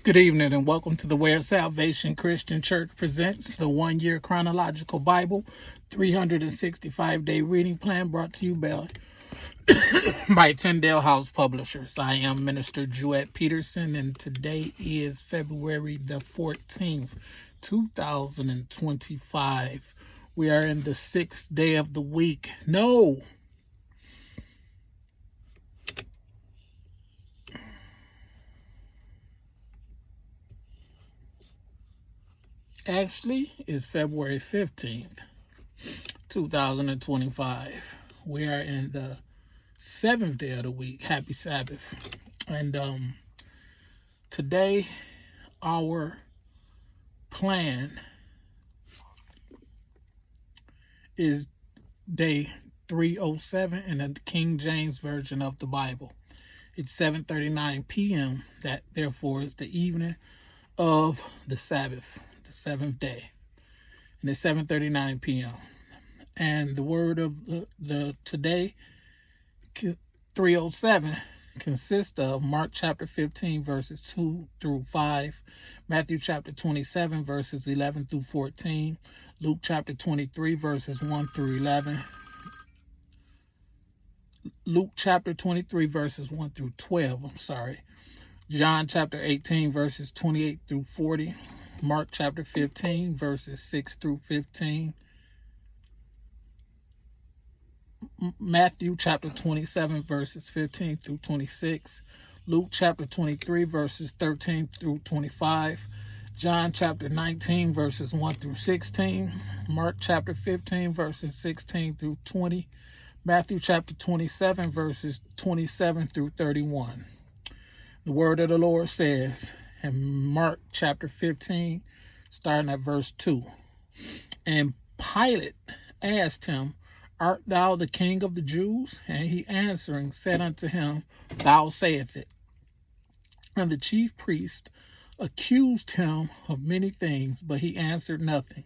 Good evening and welcome to the Way of Salvation Christian Church presents the 1-year Chronological Bible 365-day reading plan brought to you by Tyndale House Publishers. I am Minister Jewett Peterson and today is February the 14th, 2025. We are in the 6th day of the week. Actually, it's February 15th, 2025. We are in the 7th day of the week. Happy Sabbath. And today, our plan is day 307 in the King James Version of the Bible. It's 7:39 p.m. That, therefore, is the evening of the Sabbath, the 7th day. And it's 7:39 p.m. And the word of the today, 307, consists of Mark chapter 15, verses 2 through 5, Matthew chapter 27, verses 11 through 14, Luke chapter 23, verses 1 through 11, Luke chapter 23, verses 1 through 12, John chapter 18, verses 28 through 40, Mark chapter 15, verses 6 through 15, Matthew chapter 27, verses 15 through 26, Luke chapter 23, verses 13 through 25, John chapter 19, verses 1 through 16, Mark chapter 15, verses 16 through 20, Matthew chapter 27, verses 27 through 31. The word of the Lord says in Mark chapter 15, starting at verse 2, and Pilate asked him, Art thou the King of the Jews? And he answering said unto him, Thou sayest it. And the chief priest accused him of many things, but he answered nothing.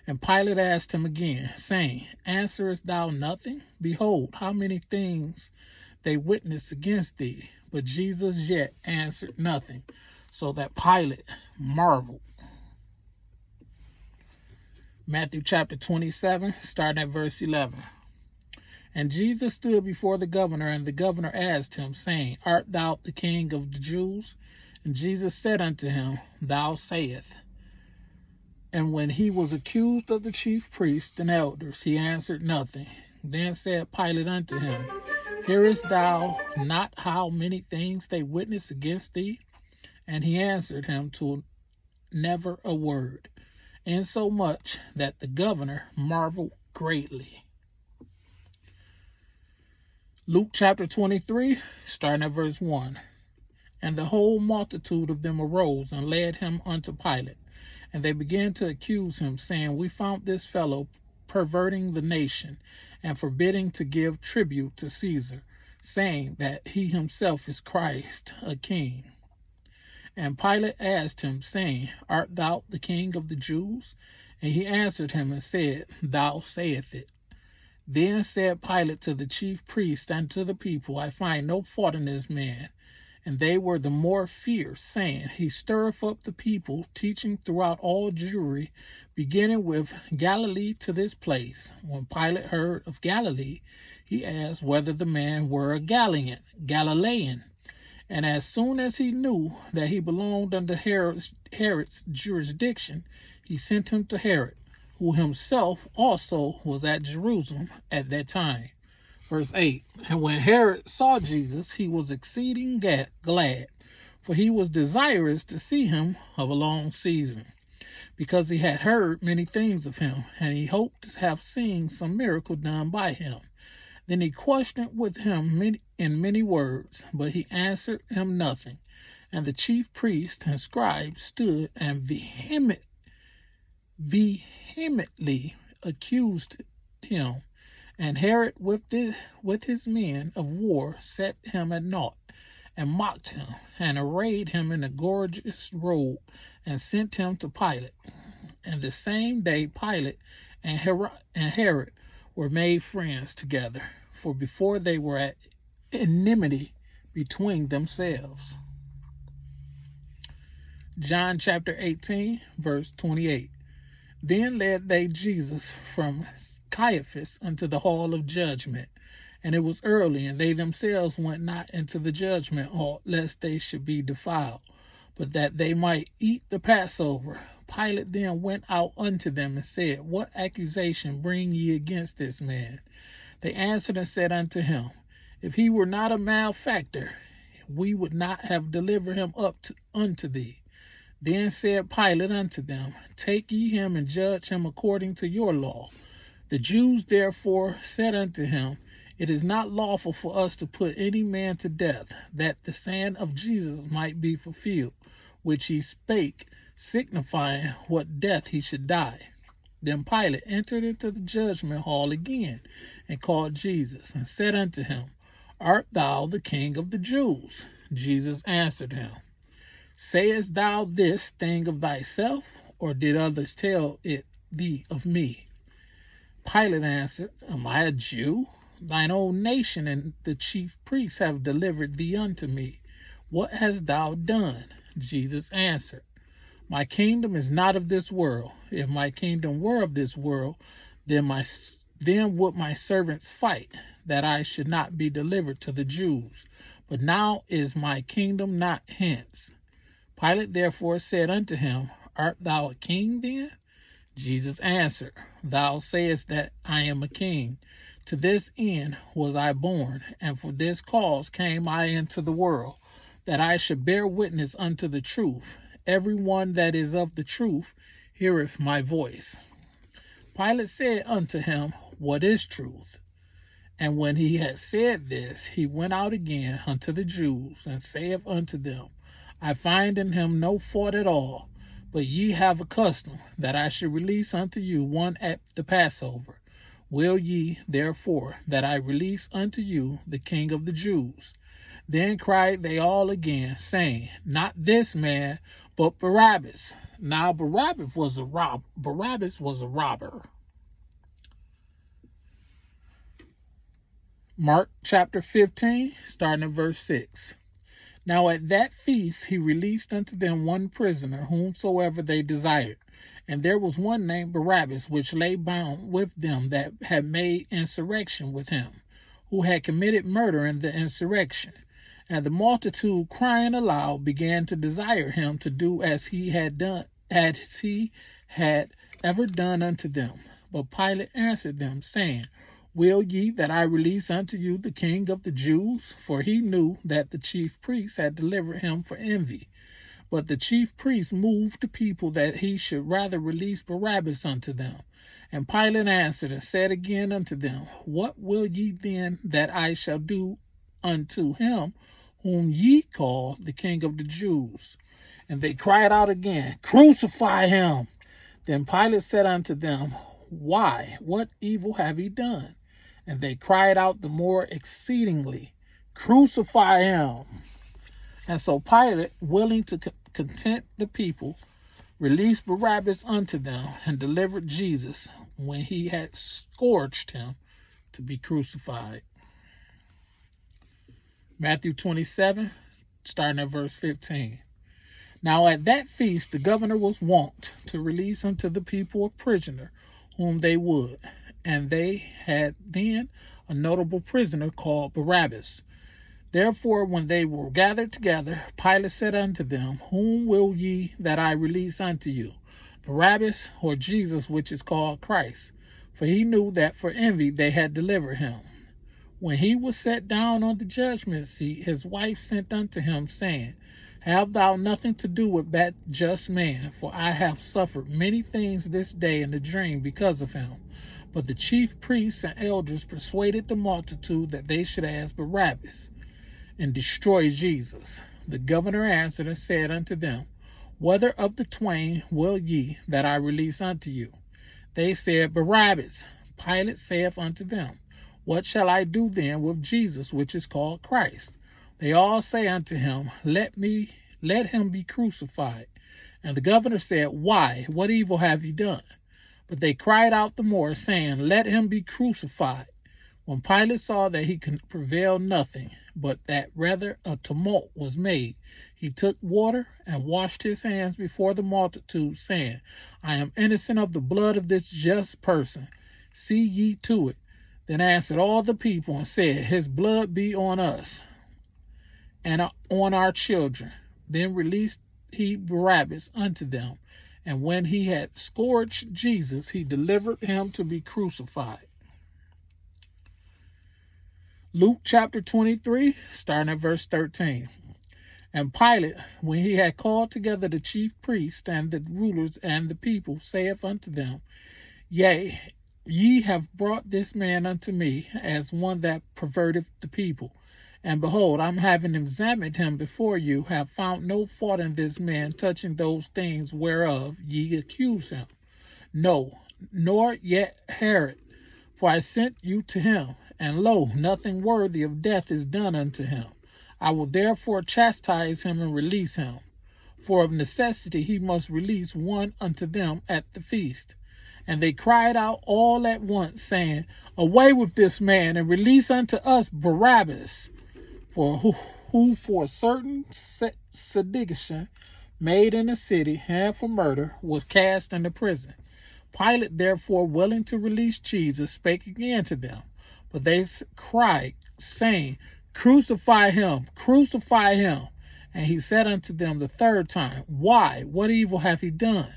And Pilate asked him again, saying, Answerest thou nothing? Behold, how many things they witness against thee. But Jesus yet answered nothing, so that Pilate marveled. Matthew chapter 27, starting at verse 11. And Jesus stood before the governor, and the governor asked him, saying, Art thou the King of the Jews? And Jesus said unto him, Thou sayest. And when he was accused of the chief priests and elders, he answered nothing. Then said Pilate unto him, Hearest thou not how many things they witness against thee? And he answered him to never a word, insomuch that the governor marveled greatly. Luke chapter 23, starting at verse 1. And the whole multitude of them arose and led him unto Pilate. And they began to accuse him, saying, We found this fellow perverting the nation, and forbidding to give tribute to Caesar, saying that he himself is Christ, a king. And Pilate asked him, saying, Art thou the King of the Jews? And he answered him and said, Thou sayest it. Then said Pilate to the chief priests and to the people, I find no fault in this man. And they were the more fierce, saying, He stirreth up the people, teaching throughout all Jewry, beginning with Galilee to this place. When Pilate heard of Galilee, he asked whether the man were a Galilean. And as soon as he knew that he belonged under Herod's jurisdiction, he sent him to Herod, who himself also was at Jerusalem at that time. Verse 8, And when Herod saw Jesus, he was exceeding glad, for he was desirous to see him of a long season, because he had heard many things of him, and he hoped to have seen some miracle done by him. Then he questioned with him in many words, but he answered him nothing. And the chief priests and scribes stood and vehemently accused him. And Herod with his men of war set him at naught, and mocked him, and arrayed him in a gorgeous robe, and sent him to Pilate. And the same day Pilate and Herod were made friends together, for before they were at enmity between themselves. John chapter 18, verse 28. Then led they Jesus from Caiaphas unto the hall of judgment. And it was early, and they themselves went not into the judgment hall, lest they should be defiled, but that they might eat the Passover. Pilate then went out unto them and said, What accusation bring ye against this man? They answered and said unto him, If he were not a malefactor, we would not have delivered him up unto thee. Then said Pilate unto them, Take ye him and judge him according to your law. The Jews therefore said unto him, It is not lawful for us to put any man to death, that the saying of Jesus might be fulfilled, which he spake, signifying what death he should die. Then Pilate entered into the judgment hall again, and called Jesus, and said unto him, Art thou the King of the Jews? Jesus answered him, Sayest thou this thing of thyself, or did others tell it thee of me? Pilate answered, Am I a Jew? Thine own nation and the chief priests have delivered thee unto me. What hast thou done? Jesus answered, My kingdom is not of this world. If my kingdom were of this world, then would my servants fight, that I should not be delivered to the Jews. But now is my kingdom not hence. Pilate therefore said unto him, Art thou a king then? Jesus answered, Thou sayest that I am a king. To this end was I born, and for this cause came I into the world, that I should bear witness unto the truth. Every one that is of the truth heareth my voice. Pilate said unto him, What is truth? And when he had said this, he went out again unto the Jews, and saith unto them, I find in him no fault at all, but ye have a custom that I should release unto you one at the Passover. Will ye, therefore, that I release unto you the King of the Jews? Then cried they all again, saying, Not this man, but Barabbas. Now Barabbas was a robber. Mark chapter 15, starting at verse 6. Now at that feast he released unto them one prisoner, whomsoever they desired. And there was one named Barabbas, which lay bound with them that had made insurrection with him, who had committed murder in the insurrection. And the multitude, crying aloud, began to desire him to do as he had ever done unto them. But Pilate answered them, saying, Will ye that I release unto you the King of the Jews? For he knew that the chief priests had delivered him for envy. But the chief priests moved the people that he should rather release Barabbas unto them. And Pilate answered and said again unto them, What will ye then that I shall do unto him whom ye call the King of the Jews? And they cried out again, Crucify him. Then Pilate said unto them, Why? What evil have he done? And they cried out the more exceedingly, Crucify him. And so Pilate, willing to content the people, released Barabbas unto them, and delivered Jesus, when he had scourged him, to be crucified. Matthew 27, starting at verse 15. Now at that feast the governor was wont to release unto the people a prisoner whom they would. And they had then a notable prisoner called Barabbas. Therefore, when they were gathered together, Pilate said unto them, Whom will ye that I release unto you, Barabbas or Jesus, which is called Christ? For he knew that for envy they had delivered him. When he was set down on the judgment seat, his wife sent unto him, saying, Have thou nothing to do with that just man, for I have suffered many things this day in a dream because of him. But the chief priests and elders persuaded the multitude that they should ask Barabbas and destroy Jesus. The governor answered and said unto them, Whether of the twain will ye that I release unto you? They said, Barabbas. Pilate saith unto them, What shall I do then with Jesus, which is called Christ? They all say unto him, Let him be crucified. And the governor said, Why? What evil have ye done? But they cried out the more, saying, Let him be crucified. When Pilate saw that he could prevail nothing, but that rather a tumult was made, he took water and washed his hands before the multitude, saying, I am innocent of the blood of this just person. See ye to it. Then answered all the people and said, His blood be on us and on our children. Then released he Barabbas unto them. And when he had scourged Jesus, he delivered him to be crucified. Luke chapter 23, starting at verse 13. And Pilate, when he had called together the chief priests and the rulers and the people, saith unto them, Yea, ye have brought this man unto me as one that perverteth the people. And behold, I'm having examined him before you, have found no fault in this man touching those things whereof ye accuse him. No, nor yet Herod, for I sent you to him, and lo, nothing worthy of death is done unto him. I will therefore chastise him and release him. For of necessity he must release one unto them at the feast. And they cried out all at once, saying, Away with this man, and release unto us Barabbas, for who for certain sedition made in the city, and for murder, was cast into prison. Pilate, therefore, willing to release Jesus, spake again to them. But they cried, saying, Crucify him, crucify him. And he said unto them the third time, Why? What evil hath he done?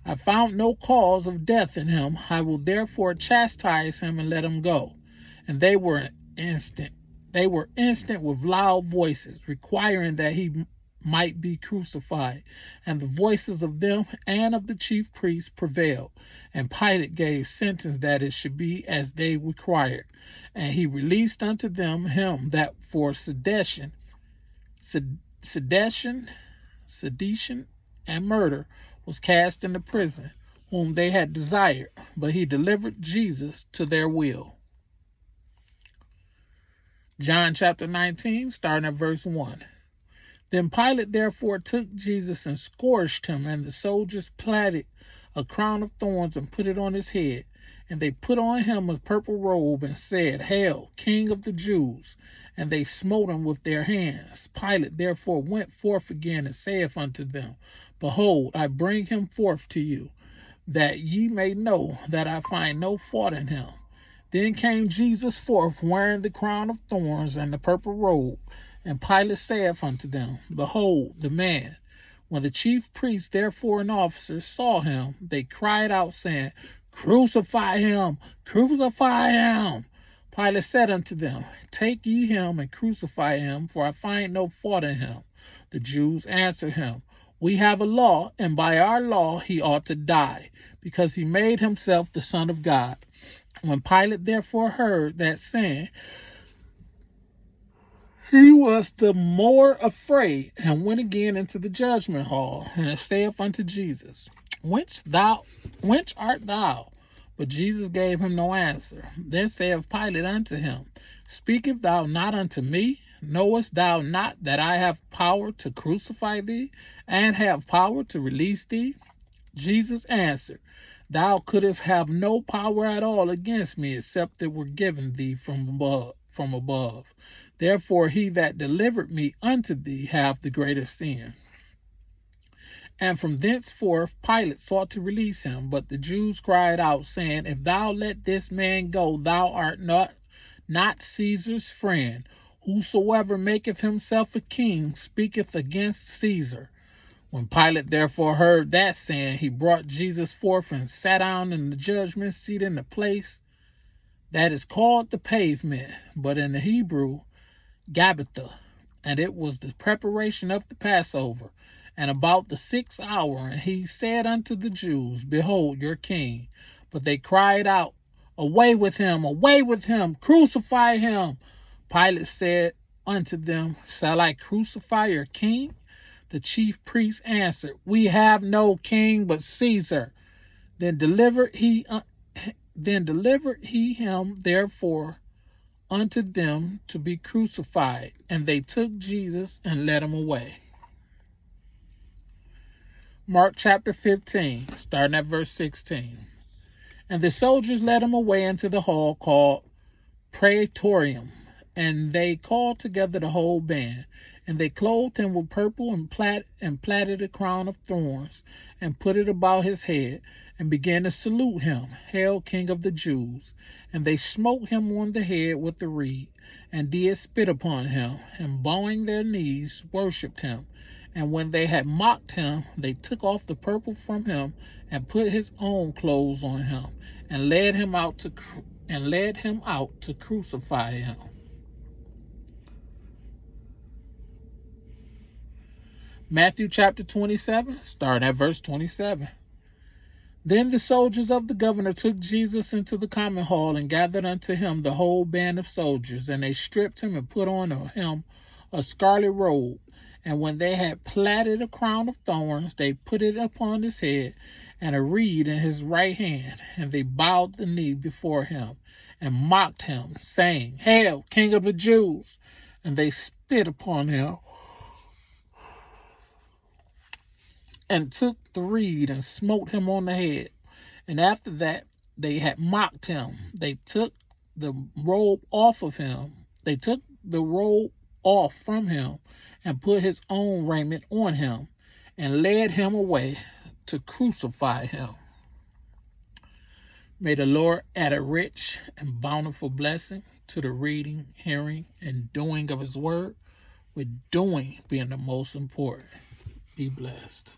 I found no cause of death in him. I will therefore chastise him and let him go. And they were instant with loud voices, requiring that he might be crucified. And the voices of them and of the chief priests prevailed. And Pilate gave sentence that it should be as they required. And he released unto them him that for sedition, and murder was cast into prison, whom they had desired, but he delivered Jesus to their will. John chapter 19, starting at verse 1. Then Pilate therefore took Jesus and scourged him, and the soldiers platted a crown of thorns and put it on his head. And they put on him a purple robe and said, Hail, King of the Jews! And they smote him with their hands. Pilate therefore went forth again and saith unto them, Behold, I bring him forth to you, that ye may know that I find no fault in him. Then came Jesus forth, wearing the crown of thorns and the purple robe. And Pilate saith unto them, Behold the man. When the chief priests therefore and officers saw him, they cried out, saying, Crucify him, crucify him. Pilate said unto them, Take ye him and crucify him, for I find no fault in him. The Jews answered him, We have a law, and by our law he ought to die, because he made himself the Son of God. When Pilate therefore heard that saying, he was the more afraid, and went again into the judgment hall, and saith unto Jesus, Whence art thou? But Jesus gave him no answer. Then saith Pilate unto him, Speakest thou not unto me? Knowest thou not that I have power to crucify thee, and have power to release thee? Jesus answered, Thou couldst have no power at all against me, except it were given thee from above. Therefore he that delivered me unto thee hath the greater sin. And from thenceforth Pilate sought to release him, but the Jews cried out, saying, If thou let this man go, thou art not Caesar's friend. Whosoever maketh himself a king speaketh against Caesar. When Pilate therefore heard that saying, he brought Jesus forth and sat down in the judgment seat in the place that is called the Pavement, but in the Hebrew, Gabbatha. And it was the preparation of the Passover, and about the 6th hour. And he said unto the Jews, Behold your king. But they cried out, Away with him, crucify him. Pilate said unto them, Shall I crucify your king? The chief priests answered, We have no king but Caesar. Then delivered he him therefore unto them to be crucified. And they took Jesus and led him away. Mark chapter 15, starting at verse 16. And the soldiers led him away into the hall called praetorium, and they called together the whole band. And they clothed him with purple and plaited a crown of thorns, and put it about his head, and began to salute him, Hail, King of the Jews. And they smote him on the head with the reed, and did spit upon him, and bowing their knees worshipped him. And when they had mocked him, they took off the purple from him, and put his own clothes on him, and led him out to crucify him. Matthew chapter 27, starting at verse 27. Then the soldiers of the governor took Jesus into the common hall, and gathered unto him the whole band of soldiers. And they stripped him, and put on him a scarlet robe. And when they had plaited a crown of thorns, they put it upon his head, and a reed in his right hand. And they bowed the knee before him, and mocked him, saying, Hail, King of the Jews! And they spit upon him, and took the reed, and smote him on the head. And after that they had mocked him, they took the robe off of him. They took the robe off from him, and put his own raiment on him, and led him away to crucify him. May the Lord add a rich and bountiful blessing to the reading, hearing, and doing of his word, with doing being the most important. Be blessed.